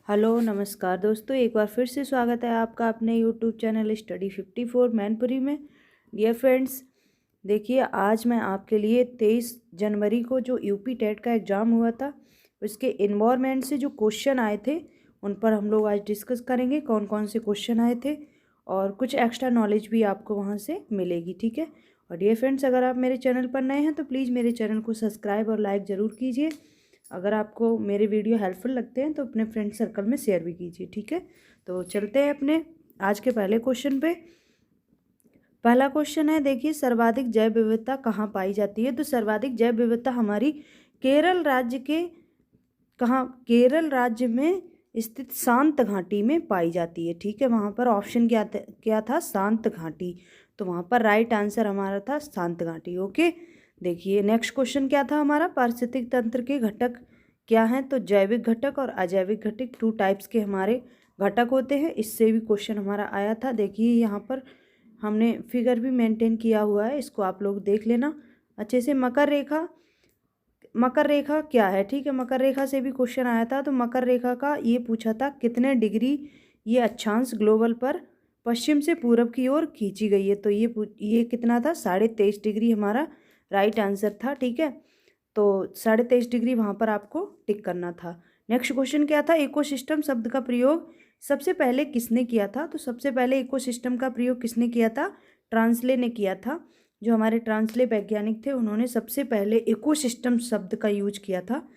Hello नमस्कार दोस्तों, एक बार फिर से स्वागत है आपका अपने यूट्यूब चैनल स्टडी 54 मैनपुरी में। डियर फ्रेंड्स, देखिए आज मैं आपके लिए 23 जनवरी को जो यूपी टेट का एग्ज़ाम हुआ था उसके इन्वायरमेंट से जो क्वेश्चन आए थे उन पर हम लोग आज डिस्कस करेंगे कौन कौन से क्वेश्चन आए थे, और कुछ एक्स्ट्रा नॉलेज भी आपको वहाँ से मिलेगी। ठीक है। और डियर फ्रेंड्स, अगर आप मेरे चैनल पर नए हैं तो प्लीज़ मेरे चैनल को सब्सक्राइब और लाइक ज़रूर कीजिए। अगर आपको मेरे वीडियो हेल्पफुल लगते हैं तो अपने फ्रेंड सर्कल में शेयर भी कीजिए। ठीक है। तो चलते हैं अपने आज के पहले क्वेश्चन पे। पहला क्वेश्चन है, देखिए सर्वाधिक जैव विविधता कहाँ पाई जाती है। तो सर्वाधिक जैव विविधता हमारी केरल राज्य के केरल राज्य में स्थित शांत घाटी में पाई जाती है। ठीक है। वहाँ पर ऑप्शन क्या था? शांत घाटी। तो वहाँ पर राइट आंसर हमारा था शांत घाटी। ओके। देखिए नेक्स्ट क्वेश्चन क्या था हमारा, पारिस्थितिक तंत्र के घटक क्या हैं। तो जैविक घटक और अजैविक घटक 2 टाइप्स के हमारे घटक होते हैं। इससे भी क्वेश्चन हमारा आया था। देखिए यहाँ पर हमने फिगर भी मेंटेन किया हुआ है, इसको आप लोग देख लेना अच्छे से। मकर रेखा क्या है? ठीक है, मकर रेखा से भी क्वेश्चन आया था। तो मकर रेखा का ये पूछा था कितने डिग्री ये अक्षांश ग्लोबल पर पश्चिम से पूरब की ओर खींची गई है। तो ये कितना था? 23.5 डिग्री हमारा राइट आंसर था। ठीक है। तो 23.5 डिग्री वहाँ पर आपको टिक करना था। नेक्स्ट क्वेश्चन क्या था, इकोसिस्टम शब्द का प्रयोग सबसे पहले किसने किया था। तो सबसे पहले इकोसिस्टम का प्रयोग किसने किया था? ट्रांसले ने किया था। जो हमारे ट्रांसले वैज्ञानिक थे उन्होंने सबसे पहले इकोसिस्टम शब्द का यूज किया था।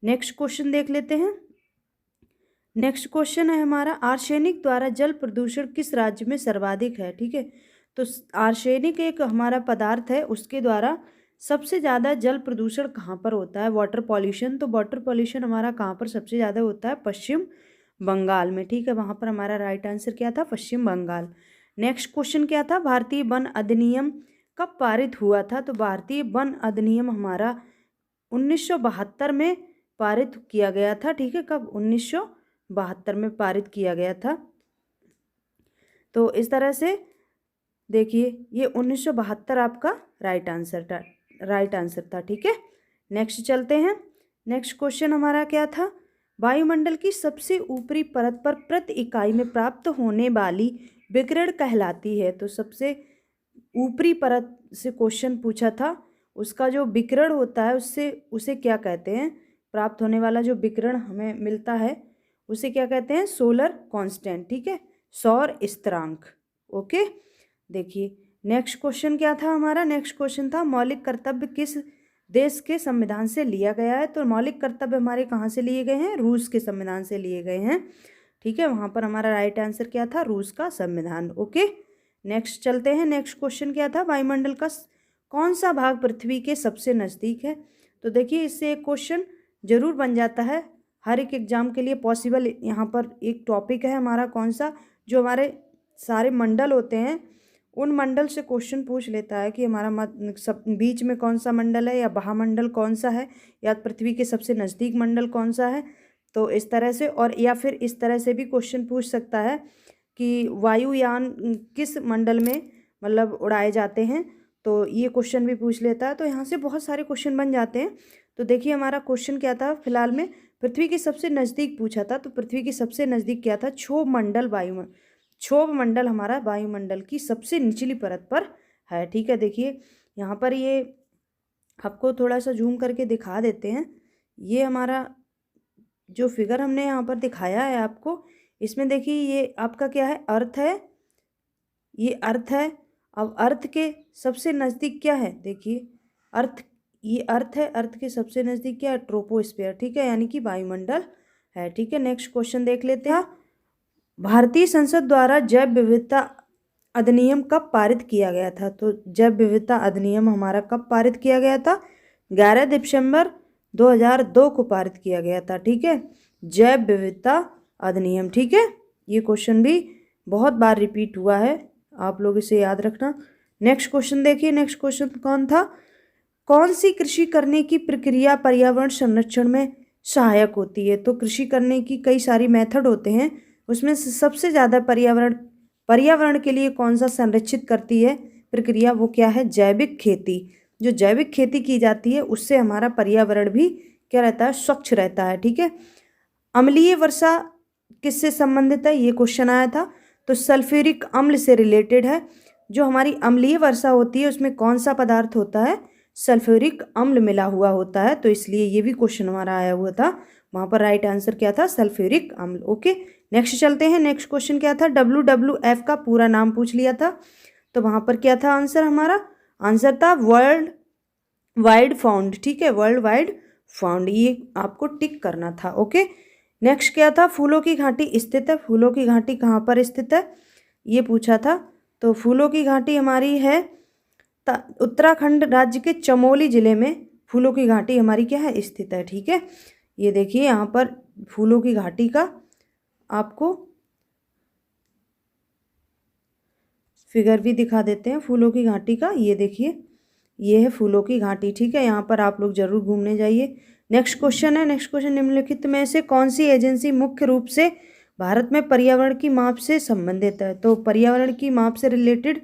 नेक्स्ट क्वेश्चन देख लेते हैं। नेक्स्ट क्वेश्चन है हमारा, आर्सेनिक द्वारा जल प्रदूषण किस राज्य में सर्वाधिक है। ठीक है। तो आर्सेनिक एक हमारा पदार्थ है, उसके द्वारा सबसे ज़्यादा जल प्रदूषण कहाँ पर होता है? Water pollution. तो वाटर पॉल्यूशन हमारा कहाँ पर सबसे ज़्यादा होता है? पश्चिम बंगाल में। ठीक है। वहाँ पर हमारा राइट आंसर क्या था? पश्चिम बंगाल। नेक्स्ट क्वेश्चन क्या था, भारतीय वन अधिनियम कब पारित हुआ था। तो भारतीय वन अधिनियम हमारा 1972 में पारित किया गया था। ठीक है। कब? 1972 में पारित किया गया था। तो इस तरह से देखिए ये 1972 आपका राइट आंसर था। ठीक है। नेक्स्ट चलते हैं। नेक्स्ट क्वेश्चन हमारा क्या था, वायुमंडल की सबसे ऊपरी परत पर प्रति इकाई में प्राप्त होने वाली विकिरण कहलाती है। तो सबसे ऊपरी परत से क्वेश्चन पूछा था, उसका जो विकिरण होता है उसे क्या कहते हैं? प्राप्त होने वाला जो विकिरण हमें मिलता है उसे क्या कहते हैं? Solar constant. ठीक है, सौर स्थिरांक। ओके। देखिए नेक्स्ट क्वेश्चन क्या था हमारा, नेक्स्ट क्वेश्चन था मौलिक कर्तव्य किस देश के संविधान से लिया गया है। तो मौलिक कर्तव्य हमारे कहाँ से लिए गए हैं? रूस के संविधान से लिए गए हैं। ठीक है। वहाँ पर हमारा राइट आंसर क्या था? रूस का संविधान। ओके। नेक्स्ट चलते हैं। नेक्स्ट क्वेश्चन क्या था, वायुमंडल का कौन सा भाग पृथ्वी के सबसे नज़दीक है। तो देखिए इससे एक क्वेश्चन जरूर बन जाता है, हर एक एग्जाम के लिए पॉसिबल। यहाँ पर एक टॉपिक है हमारा कौन सा, जो हमारे सारे मंडल होते हैं उन मंडल से क्वेश्चन पूछ लेता है कि हमारा बीच में कौन सा मंडल है, या महामंडल कौन सा है, या पृथ्वी के सबसे नज़दीक मंडल कौन सा है। तो इस तरह से, और या फिर इस तरह से भी क्वेश्चन पूछ सकता है कि वायुयान किस मंडल में मतलब उड़ाए जाते हैं। तो ये क्वेश्चन भी पूछ लेता है। तो यहाँ से बहुत सारे क्वेश्चन बन जाते हैं। तो देखिए हमारा क्वेश्चन क्या था फिलहाल में, पृथ्वी के सबसे नज़दीक पूछा था। तो पृथ्वी के सबसे नज़दीक क्या था? क्षोभ मंडल हमारा वायुमंडल की सबसे निचली परत पर है। ठीक है। देखिए यहाँ पर ये आपको थोड़ा सा जूम करके दिखा देते हैं। ये हमारा जो फिगर हमने यहाँ पर दिखाया है आपको, इसमें देखिए ये आपका क्या है? अर्थ है। ये अर्थ है। अब अर्थ के सबसे नज़दीक क्या है? देखिए ये अर्थ है। अर्थ के सबसे नज़दीक क्या है? ट्रोपोस्फीयर। ठीक है, यानी कि वायुमंडल है। ठीक है। नेक्स्ट क्वेश्चन देख लेते हैं। भारतीय संसद द्वारा जैव विविधता अधिनियम कब पारित किया गया था। तो जैव विविधता अधिनियम हमारा कब पारित किया गया था? 11 दिसंबर 2002 को पारित किया गया था। ठीक है, जैव विविधता अधिनियम। ठीक है, ये क्वेश्चन भी बहुत बार रिपीट हुआ है, आप लोग इसे याद रखना। नेक्स्ट क्वेश्चन देखिए। नेक्स्ट क्वेश्चन कौन था, कौन सी कृषि करने की प्रक्रिया पर्यावरण संरक्षण में सहायक होती है। तो कृषि करने की कई सारी मेथड होते हैं, उसमें से सबसे ज़्यादा पर्यावरण के लिए कौन सा संरक्षित करती है प्रक्रिया, वो क्या है? जैविक खेती। जो जैविक खेती की जाती है उससे हमारा पर्यावरण भी क्या रहता है? स्वच्छ रहता है। ठीक है। अम्लीय वर्षा किससे संबंधित है, ये क्वेश्चन आया था। तो सल्फ्यूरिक अम्ल से रिलेटेड है। जो हमारी अम्लीय वर्षा होती है उसमें कौन सा पदार्थ होता है, सल्फ्यूरिक अम्ल मिला हुआ होता है, तो इसलिए ये भी क्वेश्चन हमारा आया हुआ था। वहाँ पर राइट आंसर क्या था, सल्फ्यूरिक अम्ल। ओके, नेक्स्ट चलते हैं। नेक्स्ट क्वेश्चन क्या था, WWF का पूरा नाम पूछ लिया था। तो वहाँ पर क्या था आंसर, हमारा आंसर था वर्ल्ड वाइड फाउंड। ठीक है, वर्ल्ड वाइड फाउंड, ये आपको टिक करना था। ओके, नेक्स्ट क्या था, फूलों की घाटी स्थित है। फूलों की घाटी कहाँ पर स्थित है, ये पूछा था। तो फूलों की घाटी हमारी है उत्तराखंड राज्य के चमोली जिले में फूलों की घाटी हमारी क्या है, स्थित है। ठीक है, ये देखिए यहाँ पर फूलों की घाटी का आपको फिगर भी दिखा देते हैं फूलों की घाटी का। ये देखिए, ये है फूलों की घाटी। ठीक है, यहाँ पर आप लोग जरूर घूमने जाइए। नेक्स्ट क्वेश्चन है, नेक्स्ट क्वेश्चन, निम्नलिखित में से कौन सी एजेंसी मुख्य रूप से भारत में पर्यावरण की माप से संबंधित है। तो पर्यावरण की माप से रिलेटेड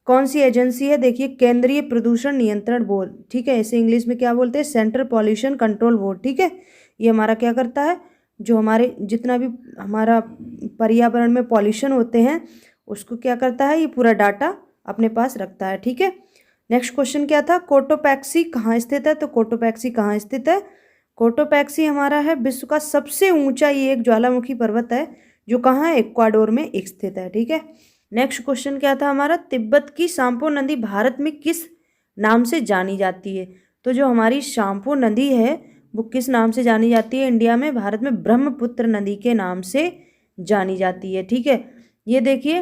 कौन सी एजेंसी है, देखिए केंद्रीय प्रदूषण नियंत्रण बोर्ड। ठीक है, इसे इंग्लिश में क्या बोलते हैं, सेंट्रल पॉल्यूशन कंट्रोल बोर्ड। ठीक है, ये हमारा क्या करता है, जो हमारे जितना भी हमारा पर्यावरण में पॉल्यूशन होते हैं उसको क्या करता है, ये पूरा डाटा अपने पास रखता है। ठीक है, नेक्स्ट क्वेश्चन क्या था, कोटोपैक्सी कहाँ स्थित है। तो कोटोपैक्सी कहाँ स्थित है, कोटोपैक्सी हमारा है विश्व का सबसे ऊंचा ये एक ज्वालामुखी पर्वत है जो कहाँ है, इक्वाडोर में स्थित है। ठीक है, नेक्स्ट क्वेश्चन क्या था हमारा, तिब्बत की शाम्पो नदी भारत में किस नाम से जानी जाती है। तो जो हमारी शाम्पो नदी है वो किस नाम से जानी जाती है इंडिया में, भारत में ब्रह्मपुत्र नदी के नाम से जानी जाती है। ठीक है, ये देखिए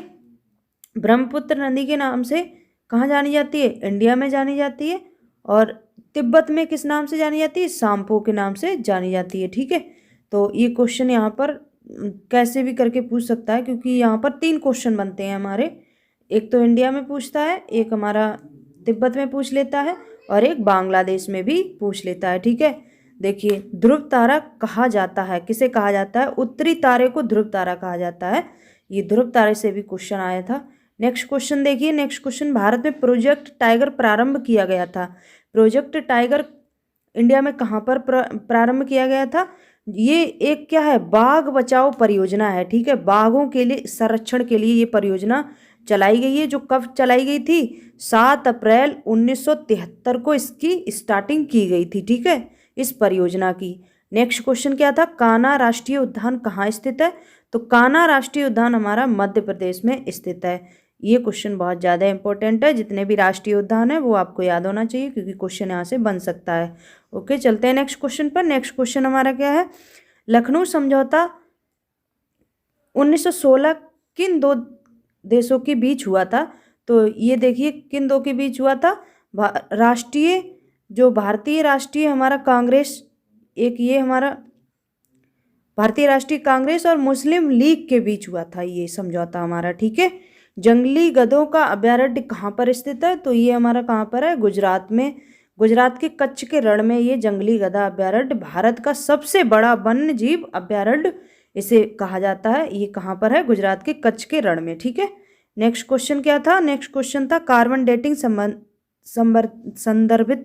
ब्रह्मपुत्र नदी के नाम से कहाँ जानी जाती है, इंडिया में जानी जाती है। और तिब्बत में किस नाम से जानी जाती है, शाम्पो के नाम से जानी जाती है। ठीक है, तो ये क्वेश्चन यहाँ पर कैसे भी करके पूछ सकता है, क्योंकि यहाँ पर 3 क्वेश्चन बनते हैं हमारे, एक तो इंडिया में पूछता है, एक हमारा तिब्बत में पूछ लेता है, और एक बांग्लादेश में भी पूछ लेता है। ठीक है, देखिए ध्रुव तारा कहा जाता है, किसे कहा जाता है, उत्तरी तारे को ध्रुव तारा कहा जाता है। ये ध्रुव तारे से भी क्वेश्चन आया था। नेक्स्ट क्वेश्चन देखिए, नेक्स्ट क्वेश्चन, भारत में प्रोजेक्ट टाइगर प्रारंभ किया गया था। प्रोजेक्ट टाइगर इंडिया में कहाँ पर प्रारंभ किया गया था, ये एक क्या है, बाघ बचाओ परियोजना है। ठीक है, बाघों के लिए संरक्षण के लिए ये परियोजना चलाई गई है, जो कब चलाई गई थी, 7 अप्रैल 1973 को इसकी स्टार्टिंग की गई थी। ठीक है, इस परियोजना की। नेक्स्ट क्वेश्चन क्या था, कान्हा राष्ट्रीय उद्यान कहाँ स्थित है। तो कान्हा राष्ट्रीय उद्यान हमारा मध्य प्रदेश में स्थित है। ये क्वेश्चन बहुत ज़्यादा इंपॉर्टेंट है, जितने भी राष्ट्रीय उद्यान है वो आपको याद होना चाहिए, क्योंकि क्वेश्चन यहाँ से बन सकता है। ओके, चलते हैं नेक्स्ट क्वेश्चन पर। नेक्स्ट क्वेश्चन हमारा क्या है, लखनऊ समझौता 1916 किन 2 देशों के बीच हुआ था। तो ये देखिए किन 2 के बीच हुआ था, राष्ट्रीय जो भारतीय राष्ट्रीय हमारा कांग्रेस, एक ये हमारा भारतीय राष्ट्रीय कांग्रेस और मुस्लिम लीग के बीच हुआ था ये समझौता हमारा। ठीक है, जंगली गधों का अभ्यारण्य कहाँ पर स्थित है। तो ये हमारा कहाँ पर है, गुजरात में, गुजरात के कच्छ के रण में ये जंगली गधा अभ्यारण्य, भारत का सबसे बड़ा वन्य जीव अभ्यारण्य इसे कहा जाता है। ये कहाँ पर है, गुजरात के कच्छ के रण में। ठीक है, नेक्स्ट क्वेश्चन क्या था, नेक्स्ट क्वेश्चन था कार्बन डेटिंग संदर्भित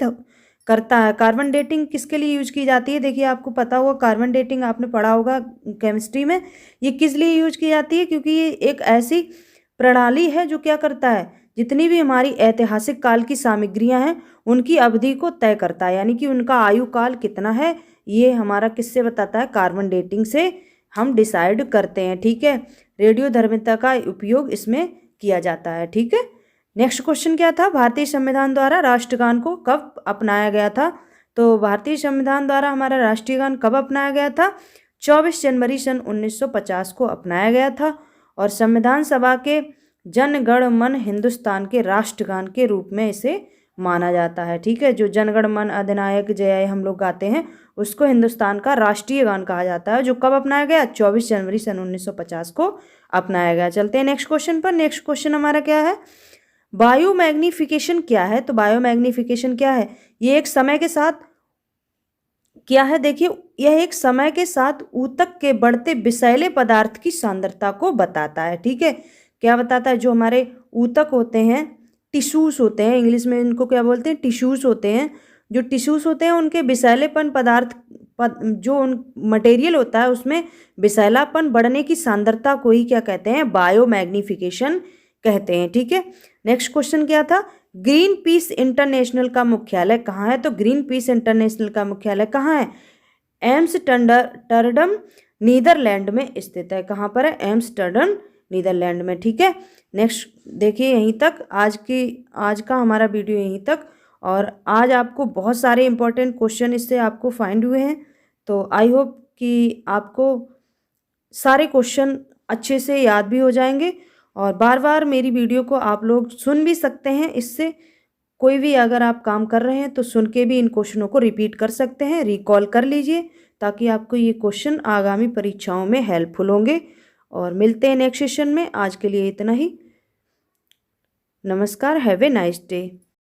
करता है। कार्बन डेटिंग किसके लिए यूज की जाती है, देखिए आपको पता होगा, कार्बन डेटिंग आपने पढ़ा होगा केमिस्ट्री में। ये किस लिए यूज की जाती है, क्योंकि ये एक ऐसी प्रणाली है जो क्या करता है, जितनी भी हमारी ऐतिहासिक काल की सामग्रियां हैं उनकी अवधि को तय करता है, यानी कि उनका आयु काल कितना है, ये हमारा किससे बताता है, कार्बन डेटिंग से हम डिसाइड करते हैं। ठीक है, रेडियोधर्मिता का उपयोग इसमें किया जाता है। ठीक है, नेक्स्ट क्वेश्चन क्या था, भारतीय संविधान द्वारा राष्ट्रगान को कब अपनाया गया था। तो भारतीय संविधान द्वारा हमारा राष्ट्रीय गान कब अपनाया गया था, 24 जनवरी सन 1950 को अपनाया गया था। और संविधान सभा के जन गण मन हिंदुस्तान के राष्ट्रगान के रूप में इसे माना जाता है। ठीक है, जो जन गण मन अधिनायक जय हम लोग गाते हैं उसको हिंदुस्तान का राष्ट्रीय गान कहा जाता है, जो कब अपनाया गया, 24 जनवरी सन 1950 को अपनाया गया। चलते हैं नेक्स्ट क्वेश्चन पर। नेक्स्ट क्वेश्चन हमारा क्या है, बायोमैग्निफिकेशन क्या है। तो बायोमैग्निफिकेशन क्या है, ये एक समय के साथ क्या है, देखिए यह एक समय के साथ ऊतक के बढ़ते विषैले पदार्थ की सांद्रता को बताता है। ठीक है, क्या बताता है, जो हमारे ऊतक होते हैं, टिश्यूज होते हैं, इंग्लिश में इनको क्या बोलते हैं, टिश्यूज होते हैं, जो टिश्यूज होते हैं उनके विषैलेपन पदार्थ जो मटेरियल होता है उसमें विषैलापन बढ़ने की सांद्रता को ही क्या कहते हैं, बायोमैग्निफिकेशन कहते हैं। ठीक है, नेक्स्ट क्वेश्चन क्या था, ग्रीन पीस इंटरनेशनल का मुख्यालय कहाँ है? तो ग्रीन पीस इंटरनेशनल का मुख्यालय कहाँ है? एम्स्टर्डम नीदरलैंड में स्थित है। कहाँ पर है? एम्स्टर्डम नीदरलैंड में। ठीक है, नेक्स्ट देखिए, यहीं तक आज का हमारा वीडियो यहीं तक। और आज आपको बहुत सारे इंपॉर्टेंट क्वेश्चन इससे आपको फाइंड हुए हैं। तो आई होप कि आपको सारे क्वेश्चन अच्छे से याद भी हो जाएंगे और बार बार मेरी वीडियो को आप लोग सुन भी सकते हैं। इससे कोई भी अगर आप काम कर रहे हैं तो सुन के भी इन क्वेश्चनों को रिपीट कर सकते हैं, रिकॉल कर लीजिए, ताकि आपको ये क्वेश्चन आगामी परीक्षाओं में हेल्पफुल होंगे। और मिलते हैं नेक्स्ट सेशन में। आज के लिए इतना ही। नमस्कार, हैव ए नाइस डे।